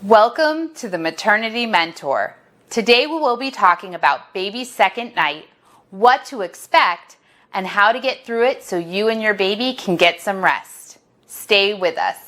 Welcome to the Maternity Mentor. Today we will be talking about baby's second night, what to expect, and how to get through it so you and your baby can get some rest. Stay with us.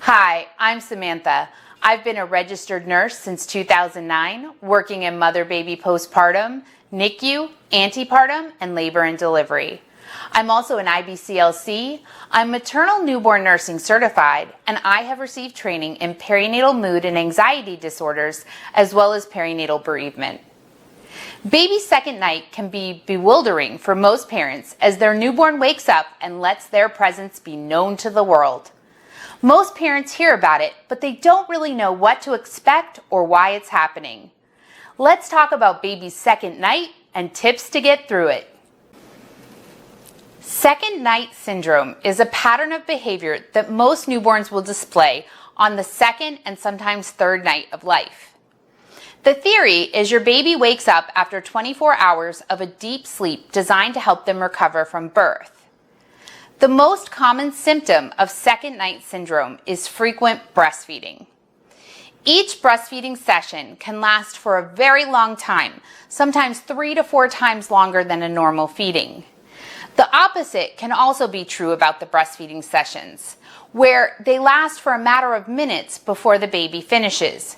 Hi, I'm Samantha. I've been a registered nurse since 2009, working in mother-baby postpartum, NICU, antepartum, and labor and delivery. I'm also an IBCLC. I'm maternal newborn nursing certified, and I have received training in perinatal mood and anxiety disorders, as well as perinatal bereavement. Baby's second night can be bewildering for most parents as their newborn wakes up and lets their presence be known to the world. Most parents hear about it, but they don't really know what to expect or why it's happening. Let's talk about baby's second night and tips to get through it. Second night syndrome is a pattern of behavior that most newborns will display on the second and sometimes third night of life. The theory is your baby wakes up after 24 hours of a deep sleep designed to help them recover from birth. The most common symptom of second night syndrome is frequent breastfeeding. Each breastfeeding session can last for a very long time, sometimes 3 to 4 times longer than a normal feeding. The opposite can also be true about the breastfeeding sessions, where they last for a matter of minutes before the baby finishes.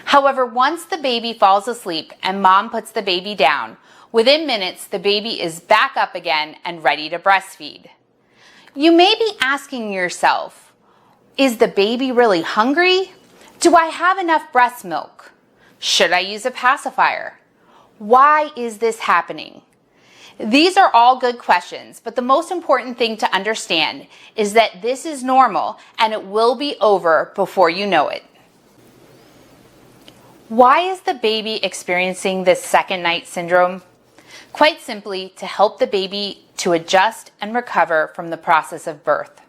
However, once the baby falls asleep and mom puts the baby down, within minutes the baby is back up again and ready to breastfeed. You may be asking yourself, is the baby really hungry? Do I have enough breast milk? Should I use a pacifier? Why is this happening? These are all good questions, but the most important thing to understand is that this is normal and it will be over before you know it. Why is the baby experiencing this second night syndrome? Quite simply, to help the baby to adjust and recover from the process of birth.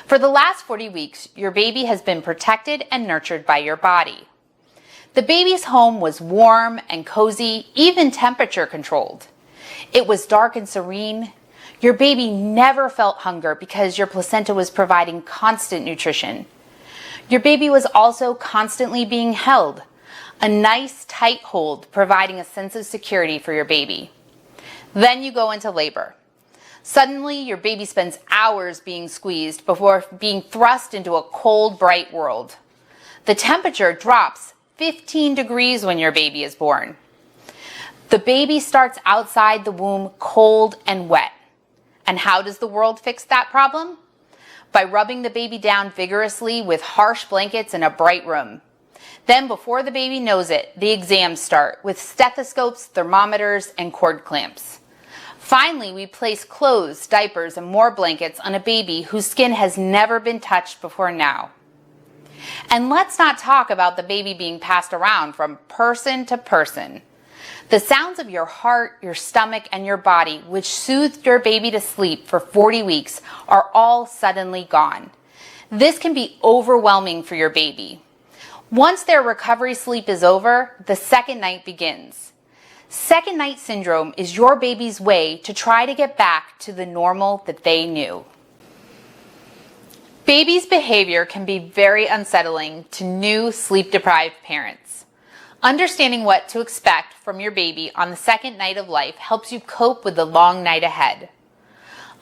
For the last 40 weeks, your baby has been protected and nurtured by your body. The baby's home was warm and cozy, even temperature controlled. It was dark and serene. Your baby never felt hunger because your placenta was providing constant nutrition. Your baby was also constantly being held, a nice tight hold providing a sense of security for your baby. Then you go into labor. Suddenly, your baby spends hours being squeezed before being thrust into a cold, bright world. The temperature drops 15 degrees when your baby is born. The baby starts outside the womb cold and wet. And how does the world fix that problem? By rubbing the baby down vigorously with harsh blankets in a bright room. Then, before the baby knows it, the exams start with stethoscopes, thermometers, and cord clamps. Finally, we place clothes, diapers, and more blankets on a baby whose skin has never been touched before now. And let's not talk about the baby being passed around from person to person. The sounds of your heart, your stomach, and your body, which soothed your baby to sleep for 40 weeks, are all suddenly gone. This can be overwhelming for your baby. Once their recovery sleep is over, the second night begins. Second night syndrome is your baby's way to try to get back to the normal that they knew. Baby's behavior can be very unsettling to new sleep-deprived parents. Understanding what to expect from your baby on the second night of life helps you cope with the long night ahead.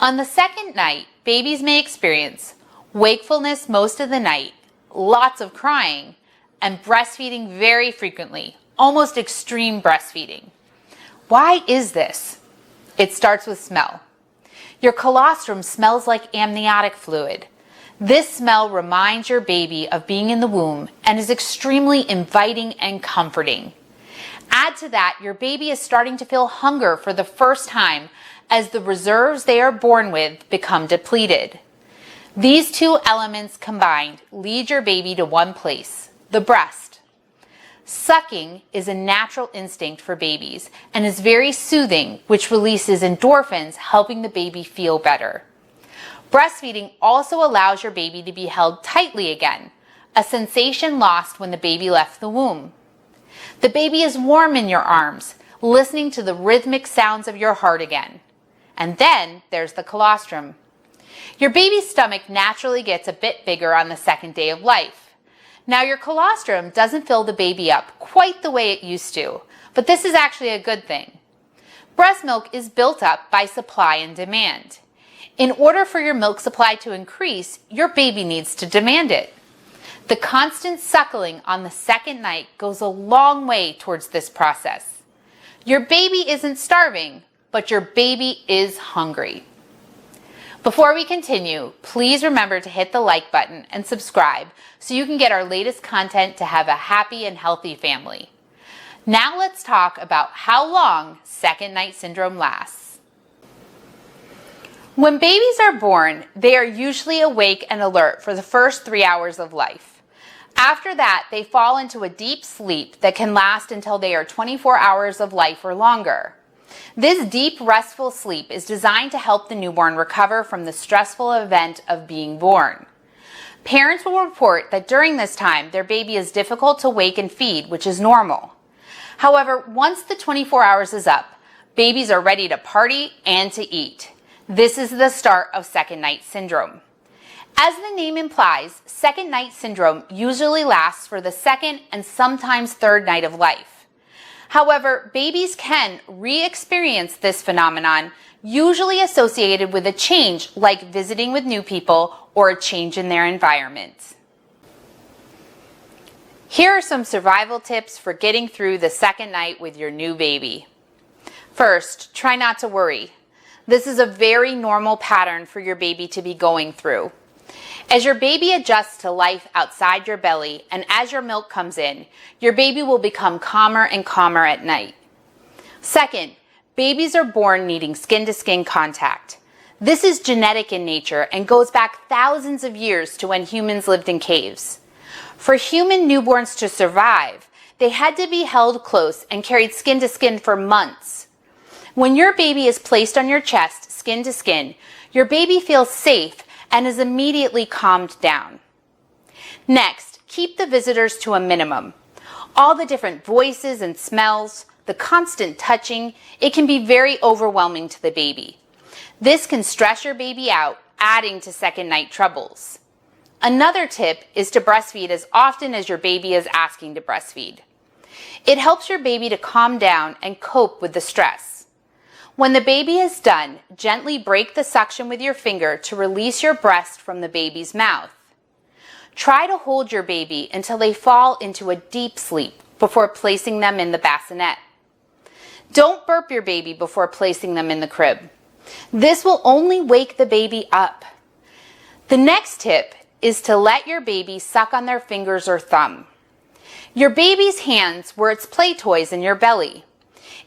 On the second night, babies may experience wakefulness most of the night, lots of crying, and breastfeeding very frequently, almost extreme breastfeeding. Why is this? It starts with smell. Your colostrum smells like amniotic fluid. This smell reminds your baby of being in the womb and is extremely inviting and comforting. Add to that, your baby is starting to feel hunger for the first time as the reserves they are born with become depleted. These two elements combined lead your baby to one place, the breast. Sucking is a natural instinct for babies and is very soothing, which releases endorphins, helping the baby feel better. Breastfeeding also allows your baby to be held tightly again, a sensation lost when the baby left the womb. The baby is warm in your arms, listening to the rhythmic sounds of your heart again. And then there's the colostrum. Your baby's stomach naturally gets a bit bigger on the second day of life. Now your colostrum doesn't fill the baby up quite the way it used to, but this is actually a good thing. Breast milk is built up by supply and demand. In order for your milk supply to increase, your baby needs to demand it. The constant suckling on the second night goes a long way towards this process. Your baby isn't starving, but your baby is hungry. Before we continue, please remember to hit the like button and subscribe so you can get our latest content to have a happy and healthy family. Now let's talk about how long second night syndrome lasts. When babies are born, they are usually awake and alert for the first 3 hours of life. After that, they fall into a deep sleep that can last until they are 24 hours of life or longer. This deep, restful sleep is designed to help the newborn recover from the stressful event of being born. Parents will report that during this time, their baby is difficult to wake and feed, which is normal. However, once the 24 hours is up, babies are ready to party and to eat. This is the start of second night syndrome. As the name implies, second night syndrome usually lasts for the second and sometimes third night of life. However, babies can re-experience this phenomenon, usually associated with a change like visiting with new people or a change in their environment. Here are some survival tips for getting through the second night with your new baby. First, try not to worry. This is a very normal pattern for your baby to be going through. As your baby adjusts to life outside your belly and as your milk comes in, your baby will become calmer and calmer at night. Second, babies are born needing skin-to-skin contact. This is genetic in nature and goes back thousands of years to when humans lived in caves. For human newborns to survive, they had to be held close and carried skin to skin for months. When your baby is placed on your chest, skin to skin, your baby feels safe and is immediately calmed down. Next, keep the visitors to a minimum. All the different voices and smells, the constant touching, it can be very overwhelming to the baby. This can stress your baby out, adding to second night troubles. Another tip is to breastfeed as often as your baby is asking to breastfeed. It helps your baby to calm down and cope with the stress. When the baby is done, gently break the suction with your finger to release your breast from the baby's mouth. Try to hold your baby until they fall into a deep sleep before placing them in the bassinet. Don't burp your baby before placing them in the crib. This will only wake the baby up. The next tip is to let your baby suck on their fingers or thumb. Your baby's hands were its play toys in your belly.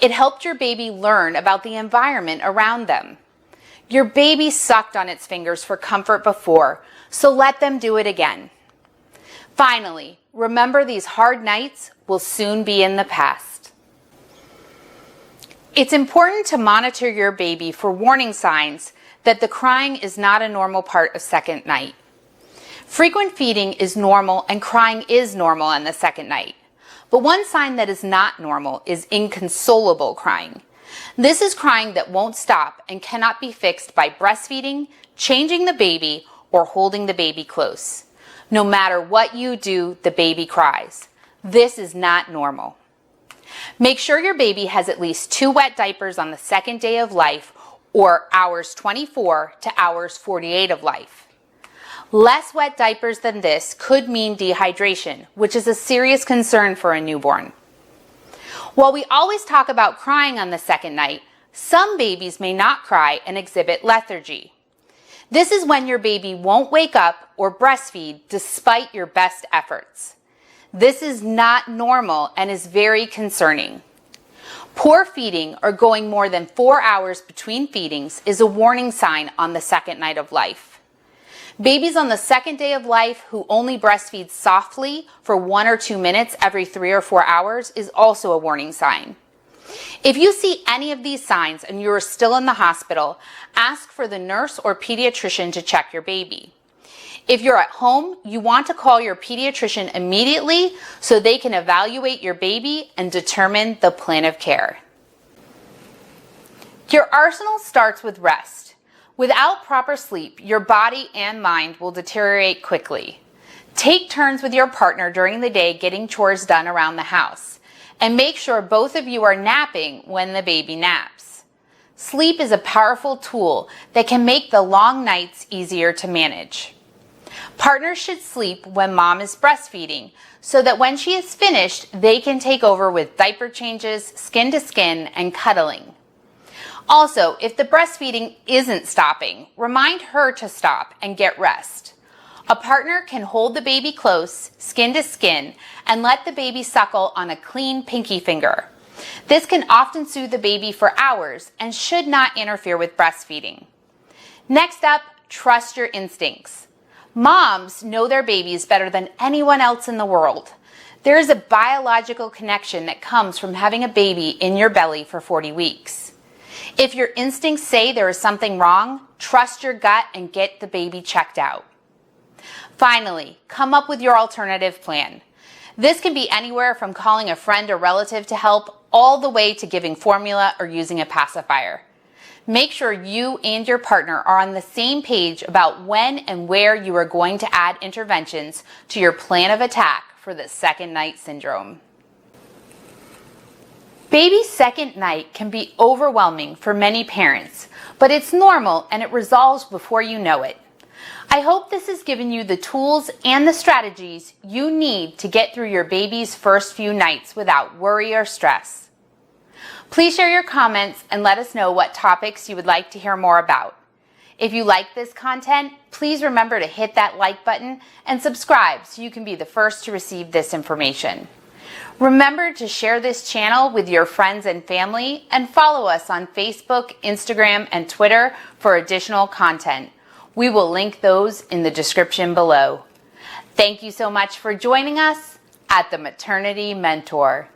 It helped your baby learn about the environment around them. Your baby sucked on its fingers for comfort before, so let them do it again. Finally, remember these hard nights will soon be in the past. It's important to monitor your baby for warning signs that the crying is not a normal part of second night. Frequent feeding is normal and crying is normal on the second night. But one sign that is not normal is inconsolable crying. This is crying that won't stop and cannot be fixed by breastfeeding, changing the baby, or holding the baby close. No matter what you do, the baby cries. This is not normal. Make sure your baby has at least 2 wet diapers on the second day of life or hours 24 to hours 48 of life. Less wet diapers than this could mean dehydration, which is a serious concern for a newborn. While we always talk about crying on the second night, some babies may not cry and exhibit lethargy. This is when your baby won't wake up or breastfeed despite your best efforts. This is not normal and is very concerning. Poor feeding or going more than 4 hours between feedings is a warning sign on the second night of life. Babies on the second day of life who only breastfeed softly for 1 or 2 minutes every 3 or 4 hours is also a warning sign. If you see any of these signs and you are still in the hospital, ask for the nurse or pediatrician to check your baby. If you're at home, you want to call your pediatrician immediately so they can evaluate your baby and determine the plan of care. Your arsenal starts with rest. Without proper sleep, your body and mind will deteriorate quickly. Take turns with your partner during the day getting chores done around the house, and make sure both of you are napping when the baby naps. Sleep is a powerful tool that can make the long nights easier to manage. Partners should sleep when mom is breastfeeding so that when she is finished, they can take over with diaper changes, skin to skin, and cuddling. Also, if the breastfeeding isn't stopping, remind her to stop and get rest. A partner can hold the baby close, skin to skin, and let the baby suckle on a clean pinky finger. This can often soothe the baby for hours and should not interfere with breastfeeding. Next up, trust your instincts. Moms know their babies better than anyone else in the world. There is a biological connection that comes from having a baby in your belly for 40 weeks. If your instincts say there is something wrong, trust your gut and get the baby checked out. Finally, come up with your alternative plan. This can be anywhere from calling a friend or relative to help all the way to giving formula or using a pacifier. Make sure you and your partner are on the same page about when and where you are going to add interventions to your plan of attack for the second night syndrome. Baby's second night can be overwhelming for many parents, but it's normal and it resolves before you know it. I hope this has given you the tools and the strategies you need to get through your baby's first few nights without worry or stress. Please share your comments and let us know what topics you would like to hear more about. If you like this content, please remember to hit that like button and subscribe so you can be the first to receive this information. Remember to share this channel with your friends and family and follow us on Facebook, Instagram, and Twitter for additional content. We will link those in the description below. Thank you so much for joining us at the Maternity Mentor.